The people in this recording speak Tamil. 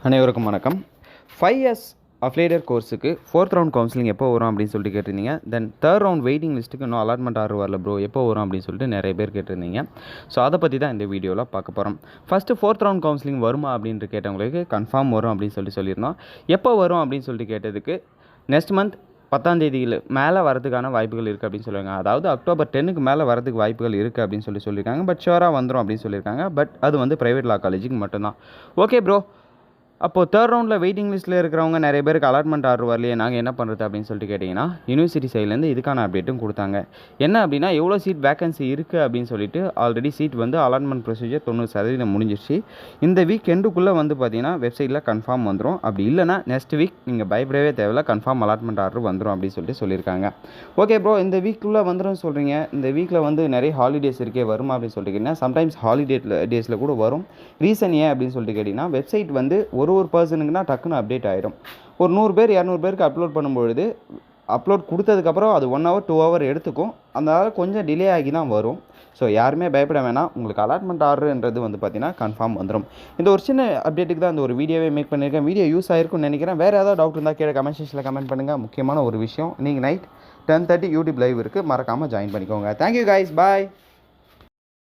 அனைவருக்கும் வணக்கம். 5 இயர்ஸ் அஃபிலியேட்டட் கோர்ஸுக்கு 4th ரவுண்ட் கவுன்சிலிங் எப்போ வரும் அப்படின்னு சொல்லிட்டு கேட்டிருந்தீங்க. தென் 3rd ரவுண்ட் வெயிட்டிங் லிஸ்ட்டுக்கு இன்னும் அலாட்மெண்ட் ஆர்டர் வரல ப்ரோ, எப்போ வரும் அப்படின்னு சொல்லிட்டு நிறைய பேர் கேட்டிருந்தீங்க. ஸோ அதை பற்றி தான் இந்த வீடியோவில் பார்க்க போகிறோம். ஃபஸ்ட்டு 4th ரவுண்ட் கவுன்சிலிங் வருமா அப்படின்ட்டு கேட்டவங்களுக்கு கன்ஃபார்ம் வரும் அப்படின்னு சொல்லியிருந்தோம். எப்போ வரும் அப்படின்னு சொல்லிட்டு கேட்டதுக்கு நெக்ஸ்ட் மந்த் 10ஆம் தேதியில் மேலே வரதுக்கான வாய்ப்புகள் இருக்குது அப்படின்னு சொல்லுவாங்க. அதாவது அக்டோபர் 10க்கு மேலே வரதுக்கு வாய்ப்புகள் இருக்குது அப்படின்னு சொல்லியிருக்காங்க. பட் ஷுவராக வந்துடும் அப்படின்னு சொல்லியிருக்காங்க. பட் அது வந்து ப்ரைவேட் லா காலேஜுக்கு மட்டும்தான். ஓகே ப்ரோ, அப்போது 3rd ரவுண்டில் வெயிட்டிங் லிஸ்ட்டில் இருக்கிறவங்க நிறைய பேருக்கு அலாட்மெண்ட் ஆர்டர் வரலையே, நாங்கள் என்ன பண்ணுறது அப்படின்னு சொல்லிட்டு கேட்டிங்கன்னா, யூனிவர்சிட்டி சைட்லேருந்து இதுக்கான அப்டேட்டும் கொடுத்தாங்க. என்ன அப்படின்னா, எவ்வளோ சீட் வேகன்சி இருக்குது அப்படின்னு சொல்லிட்டு ஆல்ரெடி சீட் வந்து அலாட்மெண்ட் ப்ரொசீஜர் 90% முடிஞ்சிருச்சு. இந்த வீக் எண்டுக்குள்ளே வந்து பார்த்தீங்கன்னா வெப்சைட்டில் கன்ஃபார்ம் வந்துடும். அப்படி இல்லைனா நெக்ஸ்ட் வீக் நீங்கள் பயப்படவே தேவையில்ல, கன்ஃபார்ம் அலாட்மெண்ட் ஆர்டர் வந்துடும் அப்படின்னு சொல்லிட்டு சொல்லியிருக்காங்க. ஓகே ப்ரோ, இந்த வீக்குள்ளே வந்துடும் சொல்கிறீங்க. இந்த வீக்கில் வந்து நிறைய ஹாலிடேஸ் இருக்கே, வருமா அப்படின்னு சொல்லிட்டு கேட்டிங்கன்னா, சம்டைம்ஸ் டேஸில் கூட வரும். ரீசன் ஏன் அப்படின்னு சொல்லிட்டு கேட்டிங்கன்னா, வெப்சைட் வந்து ஒரு பர்சனுக்குனா டக்குன்னு அப்டேட் ஆகிடும். ஒரு 100 பேர் 200 பேருக்கு அப்லோட் பண்ணும்பொழுது அப்லோட் கொடுத்ததுக்கப்புறம் அது 1 hour 2 hour எடுத்துக்கும். அதனால் கொஞ்சம் டிலே ஆகி தான் வரும். ஸோ யாருமே பயப்பட வேணாம், உங்களுக்கு அலாட்மெண்ட் ஆர்டர்ன்றது வந்து பார்த்தீங்கன்னா கன்ஃபார்ம் வந்துடும். இந்த ஒரு சின்ன அப்டேட்டுக்கு தான் இந்த ஒரு வீடியோவே மேக் பண்ணியிருக்கேன். வீடியோ யூஸ் ஆகிருக்கும்னு நினைக்கிறேன். வேறு ஏதாவது டவுட் இருந்தால் கீழே கமெண்ட் செக்ஷனில் கமெண்ட் பண்ணுங்கள். முக்கியமான ஒரு விஷயம், நீங்கள் நைட் 10:30 யூடியூப் லைவ் இருக்குது, மறக்காமல் ஜாயின் பண்ணிக்கோங்க. தேங்க்யூ கைஸ், பாய்.